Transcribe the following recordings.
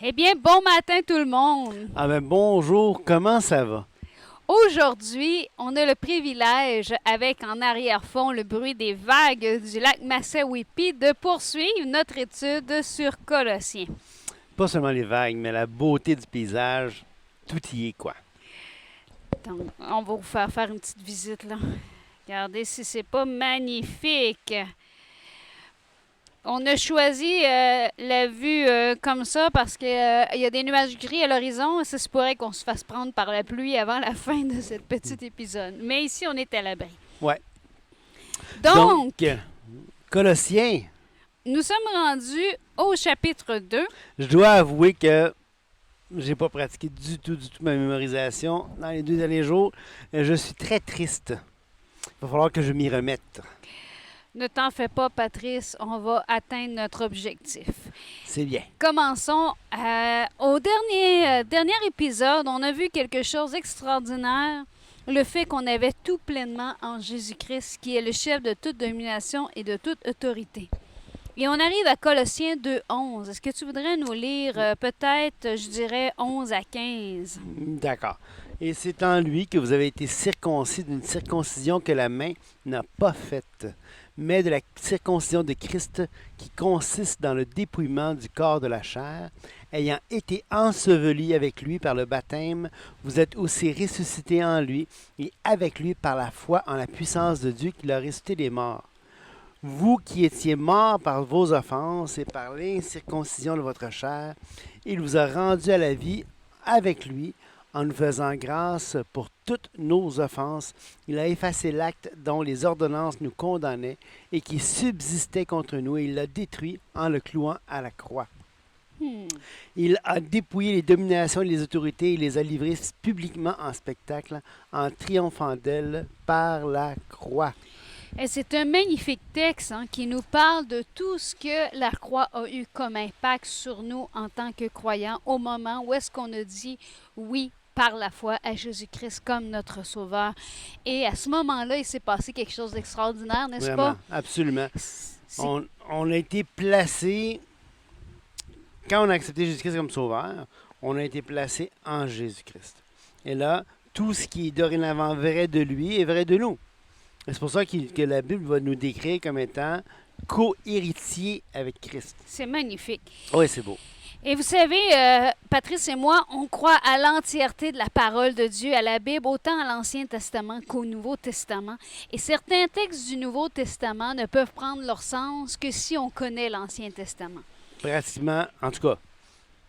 Eh bien, bon matin tout le monde. Ah ben bonjour, comment ça va? Aujourd'hui, on a le privilège, avec en arrière-fond le bruit des vagues du lac Massawippi, de poursuivre notre étude sur Colossiens. Pas seulement les vagues, mais la beauté du paysage, tout y est quoi. Donc, on va vous faire une petite visite là. Regardez si c'est pas magnifique. On a choisi la vue comme ça parce qu'il y a des nuages gris à l'horizon. Ça se pourrait qu'on se fasse prendre par la pluie avant la fin de ce petit épisode. Mais ici, on est à l'abri. Ouais. Donc, Colossiens, nous sommes rendus au chapitre 2. je dois avouer que j'ai pas pratiqué du tout ma mémorisation dans les 2 derniers jours. Je suis très triste. Il va falloir que je m'y remette. Ne t'en fais pas, Patrice, on va atteindre notre objectif. C'est bien. Commençons. Au dernier épisode, on a vu quelque chose d'extraordinaire. Le fait qu'on avait tout pleinement en Jésus-Christ, qui est le chef de toute domination et de toute autorité. Et on arrive à Colossiens 2:11. Est-ce que tu voudrais nous lire peut-être, je dirais, 11 à 15? D'accord. Et c'est en lui que vous avez été circoncis d'une circoncision que la main n'a pas faite, mais de la circoncision de Christ qui consiste dans le dépouillement du corps de la chair. Ayant été ensevelis avec lui par le baptême, vous êtes aussi ressuscités en lui et avec lui par la foi en la puissance de Dieu qui l'a ressuscité des morts. Vous qui étiez morts par vos offenses et par l'incirconcision de votre chair, il vous a rendus à la vie avec lui, en nous faisant grâce pour toutes nos offenses. Il a effacé l'acte dont les ordonnances nous condamnaient et qui subsistait contre nous, et il l'a détruit en le clouant à la croix. Il a dépouillé les dominations et les autorités et les a livrées publiquement en spectacle, en triomphant d'elles par la croix. Et c'est un magnifique texte qui nous parle de tout ce que la croix a eu comme impact sur nous en tant que croyants au moment où est-ce qu'on a dit oui par la foi à Jésus-Christ comme notre Sauveur. Et à ce moment-là, il s'est passé quelque chose d'extraordinaire, n'est-ce Vraiment, pas? absolument. On a été placé, quand on a accepté Jésus-Christ comme Sauveur, on a été placé en Jésus-Christ. Et là, tout ce qui est dorénavant vrai de lui est vrai de nous. Et c'est pour ça que la Bible va nous décrire comme étant co-héritiers avec Christ. C'est magnifique. Oui, c'est beau. Et vous savez, Patrice et moi, on croit à l'entièreté de la parole de Dieu, à la Bible, autant à l'Ancien Testament qu'au Nouveau Testament. Et certains textes du Nouveau Testament ne peuvent prendre leur sens que si on connaît l'Ancien Testament. Pratiquement, en tout cas,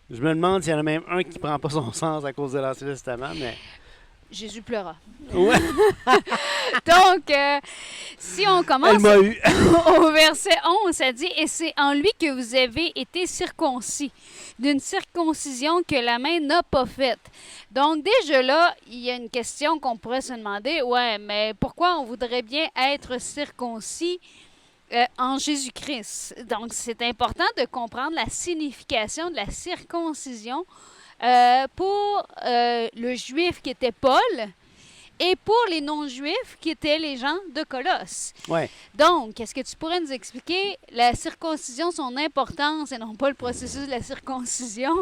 je me demande s'il y en a même un qui ne prend pas son sens à cause de l'Ancien Testament, mais... Jésus pleura. Ouais. Donc, si on commence Elle m'a eu. au verset 11, ça dit « Et c'est en lui que vous avez été circoncis, d'une circoncision que la main n'a pas faite. » Donc, déjà là, il y a une question qu'on pourrait se demander, ouais, mais pourquoi on voudrait bien être circoncis en Jésus-Christ? Donc, c'est important de comprendre la signification de la circoncision pour le juif qui était Paul et pour les non-juifs qui étaient les gens de Colosse. Ouais. Donc, est-ce que tu pourrais nous expliquer la circoncision, son importance, et non pas le processus de la circoncision,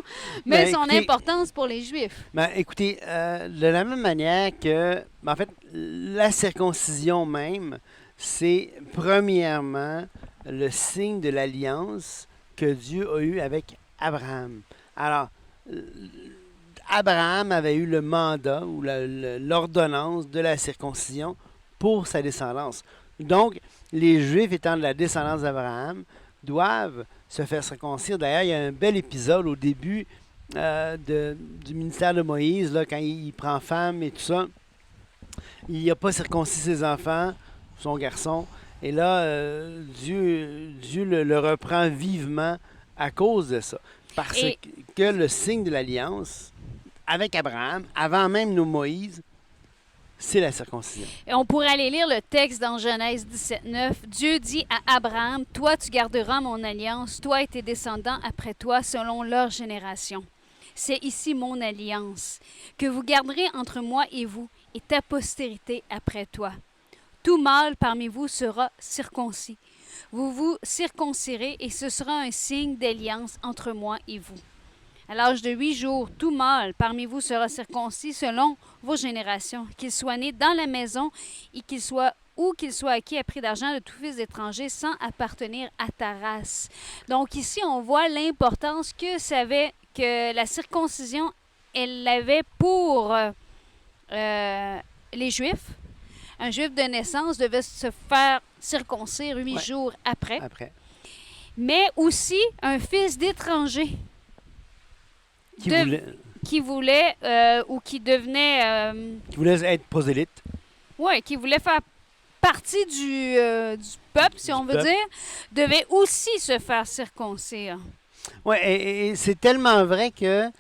mais son importance pour les juifs? Écoutez, de la même manière que, en fait, la circoncision même, c'est premièrement le signe de l'alliance que Dieu a eue avec Abraham. Alors, Abraham avait eu le mandat ou l'ordonnance de la circoncision pour sa descendance. Donc, les Juifs étant de la descendance d'Abraham doivent se faire circoncire. D'ailleurs, il y a un bel épisode au début du ministère de Moïse, là, quand il prend femme et tout ça. Il n'a pas circoncis ses enfants, son garçon. Et là, Dieu le reprend vivement à cause de ça. Parce que le signe de l'alliance avec Abraham, avant même nos Moïse, c'est la circoncision. Et on pourrait aller lire le texte dans Genèse 17:9. Dieu dit à Abraham, « Toi, tu garderas mon alliance, toi et tes descendants après toi, selon leur génération. C'est ici mon alliance, que vous garderez entre moi et vous, et ta postérité après toi. Tout mâle parmi vous sera circoncis. Vous vous circoncirez, et ce sera un signe d'alliance entre moi et vous. » À l'âge de 8 jours, tout mâle parmi vous sera circoncis selon vos générations, qu'il soit né dans la maison et qu'il soit acquis à prix d'argent de tout fils d'étranger sans appartenir à ta race. Donc ici, on voit l'importance que la circoncision, elle l'avait pour les Juifs. Un Juif de naissance devait se faire circoncire 8 jours après. Mais aussi un fils d'étranger qui voulait ou qui devenait... qui voulait être prosélyte. Oui, qui voulait faire partie du peuple, si on veut dire, devait aussi se faire circoncire. Oui, et c'est tellement vrai que,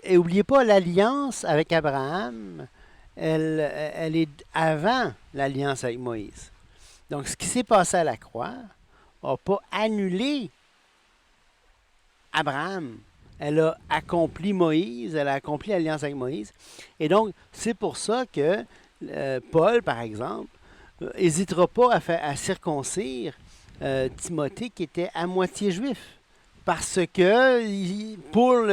et n'oubliez pas, l'alliance avec Abraham, elle est avant l'alliance avec Moïse. Donc, ce qui s'est passé à la croix n'a pas annulé Abraham. Elle a accompli Moïse, elle a accompli l'alliance avec Moïse. Et donc, c'est pour ça que Paul, par exemple, n'hésitera pas à circoncire Timothée qui était à moitié juif. Parce que pour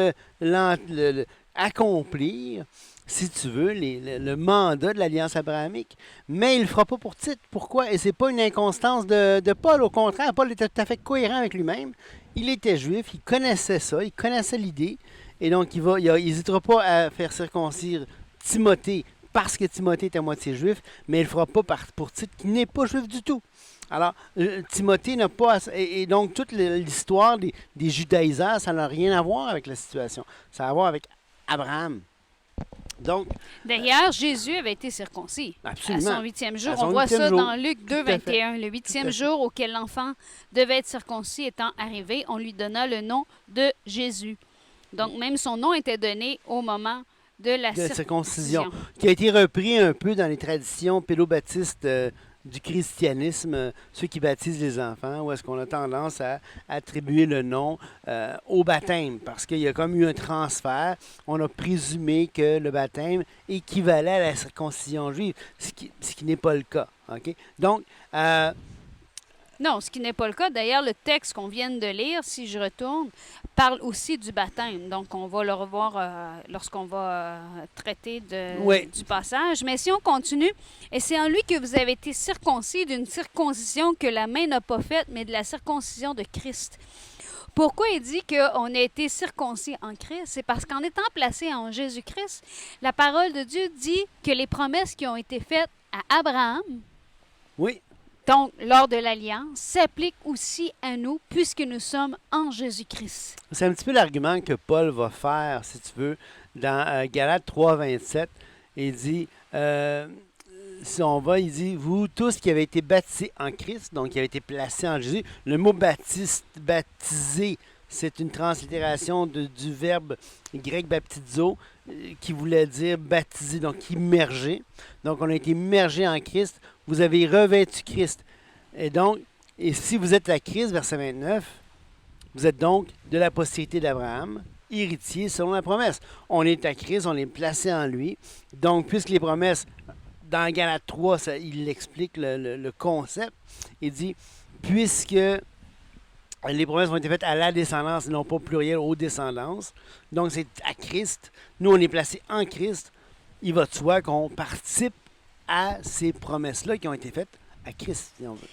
accomplir, si tu veux, le mandat de l'Alliance abrahamique. Mais il ne le fera pas pour Tite. Pourquoi? Et ce n'est pas une inconstance de Paul. Au contraire, Paul était tout à fait cohérent avec lui-même. Il était juif, il connaissait ça, il connaissait l'idée. Et donc, il n'hésitera pas à faire circoncire Timothée parce que Timothée est à moitié juif, mais il ne le fera pas pour Tite qui n'est pas juif du tout. Alors, Timothée n'a pas... Et donc, toute l'histoire des judaïseurs, ça n'a rien à voir avec la situation. Ça a à voir avec Abraham. Donc, d'ailleurs, Jésus avait été circoncis absolument. À son 8e jour. On voit ça dans Luc 2, 21. Le 8e jour auquel l'enfant devait être circoncis étant arrivé, on lui donna le nom de Jésus. Donc, même son nom était donné au moment de la circoncision. Qui a été repris un peu dans les traditions pédobaptistes du christianisme, ceux qui baptisent les enfants, où est-ce qu'on a tendance à attribuer le nom au baptême, parce qu'il y a comme eu un transfert. On a présumé que le baptême équivalait à la circoncision juive, ce qui n'est pas le cas. Okay? Donc, non, ce qui n'est pas le cas. D'ailleurs, le texte qu'on vient de lire, si je retourne, parle aussi du baptême. Donc, on va le revoir lorsqu'on va traiter du passage. Mais si on continue, et c'est en lui que vous avez été circoncis d'une circoncision que la main n'a pas faite, mais de la circoncision de Christ. Pourquoi il dit qu'on a été circoncis en Christ? C'est parce qu'en étant placé en Jésus-Christ, la parole de Dieu dit que les promesses qui ont été faites à Abraham, oui. Donc, lors de l'Alliance, s'applique aussi à nous puisque nous sommes en Jésus-Christ. C'est un petit peu l'argument que Paul va faire, si tu veux, dans Galates 3, 27. Il dit, si on va, il dit, vous tous qui avez été baptisés en Christ, donc qui avez été placés en Jésus, le mot baptisé, c'est une translittération du verbe grec baptizo, qui voulait dire baptiser, donc immerger. Donc, on a été immergé en Christ. Vous avez revêtu Christ. Et donc, et si vous êtes à Christ, verset 29, vous êtes donc de la postérité d'Abraham, héritier selon la promesse. On est à Christ, on est placé en lui. Donc, puisque les promesses, dans Galates 3, il explique le concept. Il dit, puisque les promesses ont été faites à la descendance, non pas pluriel, aux descendances. Donc, c'est à Christ. Nous, on est placés en Christ. Il va de soi qu'on participe à ces promesses-là qui ont été faites à Christ, si on veut.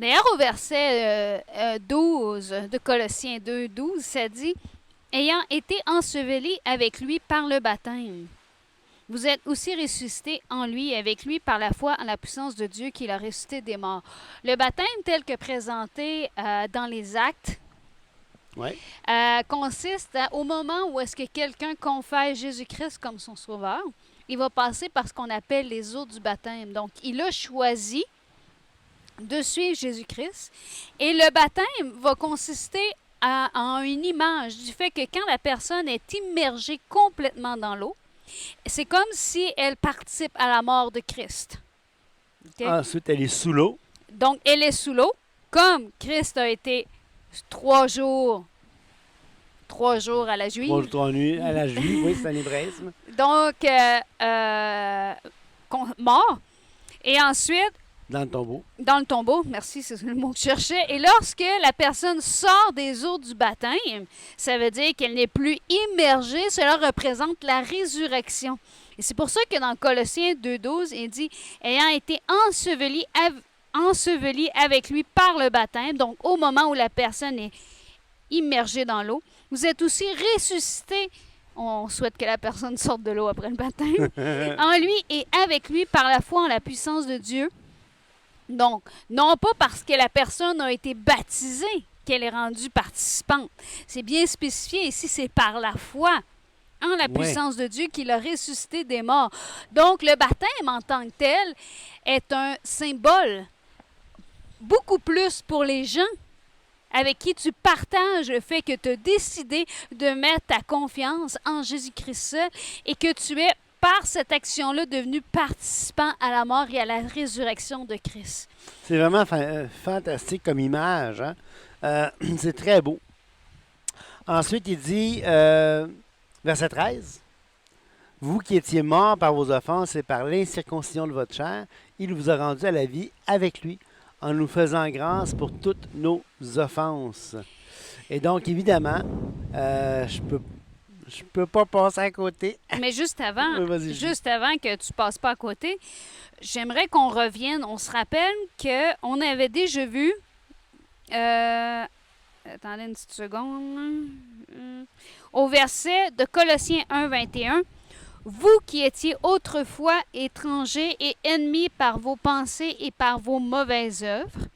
D'ailleurs, au verset 12 de Colossiens 2, 12, ça dit « Ayant été ensevelis avec lui par le baptême, vous êtes aussi ressuscités en lui, avec lui par la foi en la puissance de Dieu qui l'a ressuscité des morts. » Le baptême tel que présenté dans les Actes consiste au moment où est-ce que quelqu'un confesse Jésus-Christ comme son sauveur, il va passer par ce qu'on appelle les eaux du baptême. Donc, il a choisi de suivre Jésus-Christ. Et le baptême va consister en une image du fait que quand la personne est immergée complètement dans l'eau, c'est comme si elle participe à la mort de Christ. Okay? Ensuite, elle est sous l'eau. Donc, elle est sous l'eau, comme Christ a été 3 jours à la juive. 3 nuits à la juive, oui, c'est un hébraïsme. Donc, mort. Et ensuite, dans le tombeau. Dans le tombeau, merci, c'est le mot que je cherchais. Et lorsque la personne sort des eaux du baptême, ça veut dire qu'elle n'est plus immergée. Cela représente la résurrection. Et c'est pour ça que dans Colossiens 2,12, il dit « Ayant été enseveli avec lui par le baptême », donc au moment où la personne est immergée dans l'eau, vous êtes aussi ressuscités. On souhaite que la personne sorte de l'eau après le baptême. En lui et avec lui par la foi en la puissance de Dieu. Donc, non pas parce que la personne a été baptisée qu'elle est rendue participante. C'est bien spécifié ici, c'est par la foi en la puissance de Dieu qu'il a ressuscité des morts. Donc, le baptême en tant que tel est un symbole beaucoup plus pour les gens avec qui tu partages le fait que tu as décidé de mettre ta confiance en Jésus-Christ seul et que tu es, par cette action-là, devenu participant à la mort et à la résurrection de Christ. C'est vraiment fantastique comme image. Hein? C'est très beau. Ensuite, il dit, verset 13, « Vous qui étiez morts par vos offenses et par l'incirconcision de votre chair, il vous a rendu à la vie avec lui, en nous faisant grâce pour toutes nos offenses. » Et donc, évidemment, je peux pas passer à côté. Mais juste avant, Oui, juste avant que tu passes pas à côté, j'aimerais qu'on revienne. On se rappelle qu'on avait déjà vu... attendez une petite seconde. Au verset de Colossiens 1, 21, « Vous qui étiez autrefois étrangers et ennemis par vos pensées et par vos mauvaises œuvres. »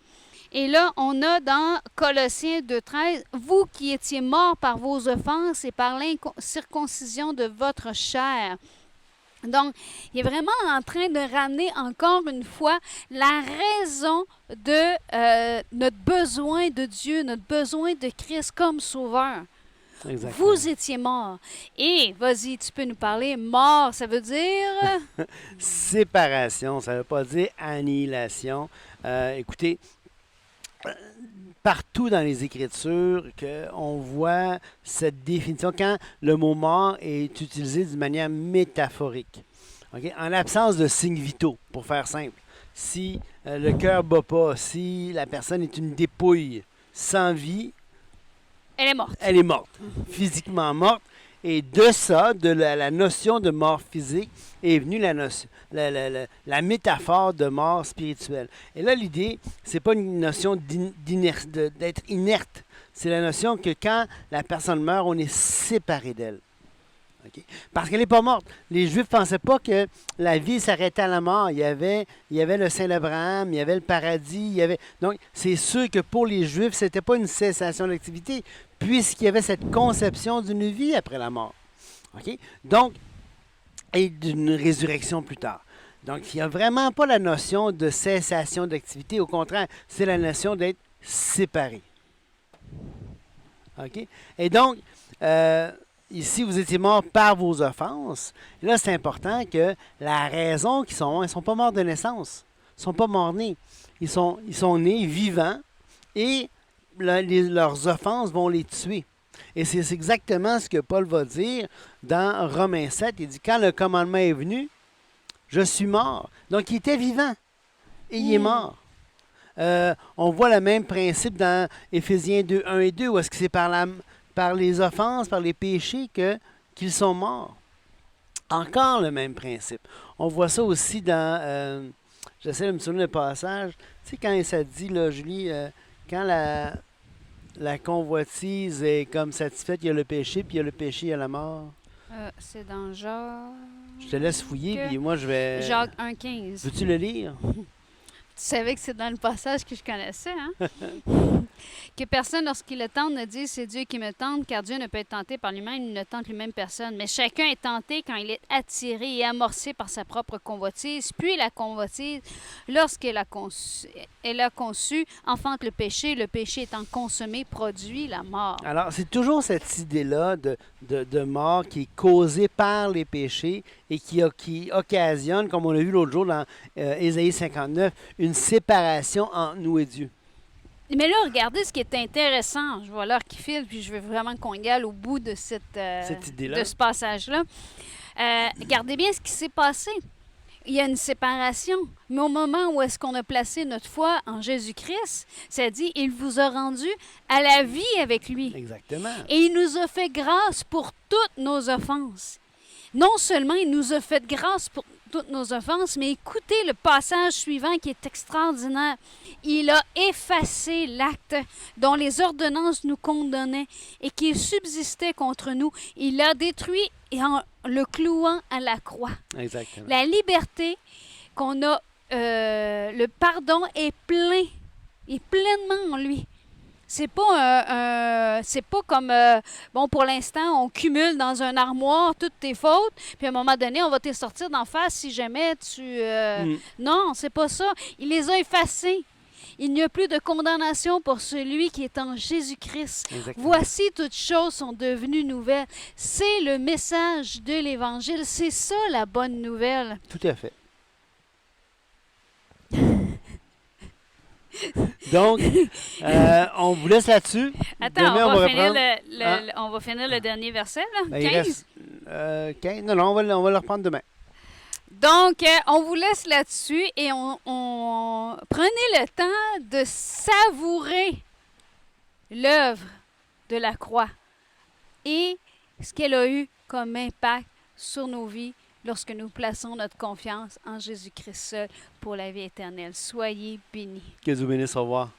Et là, on a dans Colossiens 2,13, « Vous qui étiez morts par vos offenses et par l'incirconcision de votre chair. » Donc, il est vraiment en train de ramener encore une fois la raison de notre besoin de Dieu, notre besoin de Christ comme sauveur. Exactement. Vous étiez morts. Et, vas-y, tu peux nous parler, mort, ça veut dire... Séparation, ça ne veut pas dire annihilation. Écoutez, partout dans les Écritures qu'on voit cette définition, quand le mot mort est utilisé d'une manière métaphorique. Okay? En l'absence de signes vitaux, pour faire simple. Si le cœur ne bat pas, si la personne est une dépouille sans vie, elle est morte. Elle est morte, physiquement morte. Et de ça, de la notion de mort physique, est venue la métaphore de mort spirituelle. Et là, l'idée, c'est pas une notion d'être inerte. C'est la notion que quand la personne meurt, on est séparé d'elle. Okay? Parce qu'elle n'est pas morte. Les Juifs ne pensaient pas que la vie s'arrêtait à la mort. Il y avait le Saint d'Abraham, il y avait le paradis. Donc, c'est sûr que pour les Juifs, ce n'était pas une cessation d'activité, puisqu'il y avait cette conception d'une vie après la mort. Okay? Donc, et d'une résurrection plus tard. Donc, il n'y a vraiment pas la notion de cessation d'activité. Au contraire, c'est la notion d'être séparé. Okay? Et donc, ici, vous étiez morts par vos offenses. Et là, c'est important que la raison qu'ils sont morts, ils ne sont pas morts de naissance. Ils ne sont pas morts-nés. Ils sont nés vivants et leurs offenses vont les tuer. Et c'est exactement ce que Paul va dire dans Romains 7. Il dit, quand le commandement est venu, je suis mort. Donc, il était vivant et il est mort. On voit le même principe dans Éphésiens 2, 1 et 2, où est-ce que c'est par les offenses, par les péchés qu'ils sont morts. Encore le même principe. On voit ça aussi dans... j'essaie de me souvenir le passage. Tu sais, quand ça dit, là, Julie, quand la convoitise est comme satisfaite, il y a le péché, puis il y a le péché, il y a la mort. C'est dans Jacques... Je te laisse fouiller, puis moi, je vais... Jacques 1,15. Veux-tu le lire? Tu savais que c'est dans le passage que je connaissais, hein? Que personne, lorsqu'il le tente, ne dise « c'est Dieu qui me tente », car Dieu ne peut être tenté par lui-même, il ne tente lui-même personne. Mais chacun est tenté quand il est attiré et amorcé par sa propre convoitise. Puis la convoitise, lorsqu'elle a conçu, enfante le péché étant consommé, produit la mort. Alors, c'est toujours cette idée-là de mort qui est causée par les péchés et qui occasionne, comme on l'a vu l'autre jour dans Ésaïe 59, une séparation entre nous et Dieu. Mais là, regardez ce qui est intéressant. Je vois l'heure qui file, puis je veux vraiment qu'on y aille au bout de cette idée-là, de ce passage-là. Regardez bien ce qui s'est passé. il y a une séparation. Mais au moment où est-ce qu'on a placé notre foi en Jésus-Christ, ça dit, il vous a rendu à la vie avec lui. Exactement. Et il nous a fait grâce pour toutes nos offenses. Non seulement il nous a fait grâce pour toutes nos offenses, mais écoutez le passage suivant qui est extraordinaire. Il a effacé l'acte dont les ordonnances nous condamnaient et qui subsistait contre nous. Il l'a détruit en le clouant à la croix. Exactement. La liberté qu'on a, le pardon est plein, est pleinement en lui. C'est pas comme bon, pour l'instant on cumule dans un armoire toutes tes fautes, puis à un moment donné on va te sortir d'en face si jamais tu non, c'est pas ça. Il les a effacés. Il n'y a plus de condamnation pour celui qui est en Jésus-Christ. Exactement. Voici, toutes choses sont devenues nouvelles. C'est le message de l'Évangile. C'est ça la bonne nouvelle. Tout à fait. Donc, on vous laisse là-dessus. Attends, Demain, on va reprendre. on va finir le dernier verset, là, Ben, il 15. reste, 15. Non, on va le reprendre demain. Donc, on vous laisse là-dessus et on prenez le temps de savourer l'œuvre de la croix et ce qu'elle a eu comme impact sur nos vies lorsque nous plaçons notre confiance en Jésus-Christ seul pour la vie éternelle. Soyez bénis. Que Dieu vous bénisse. Au revoir.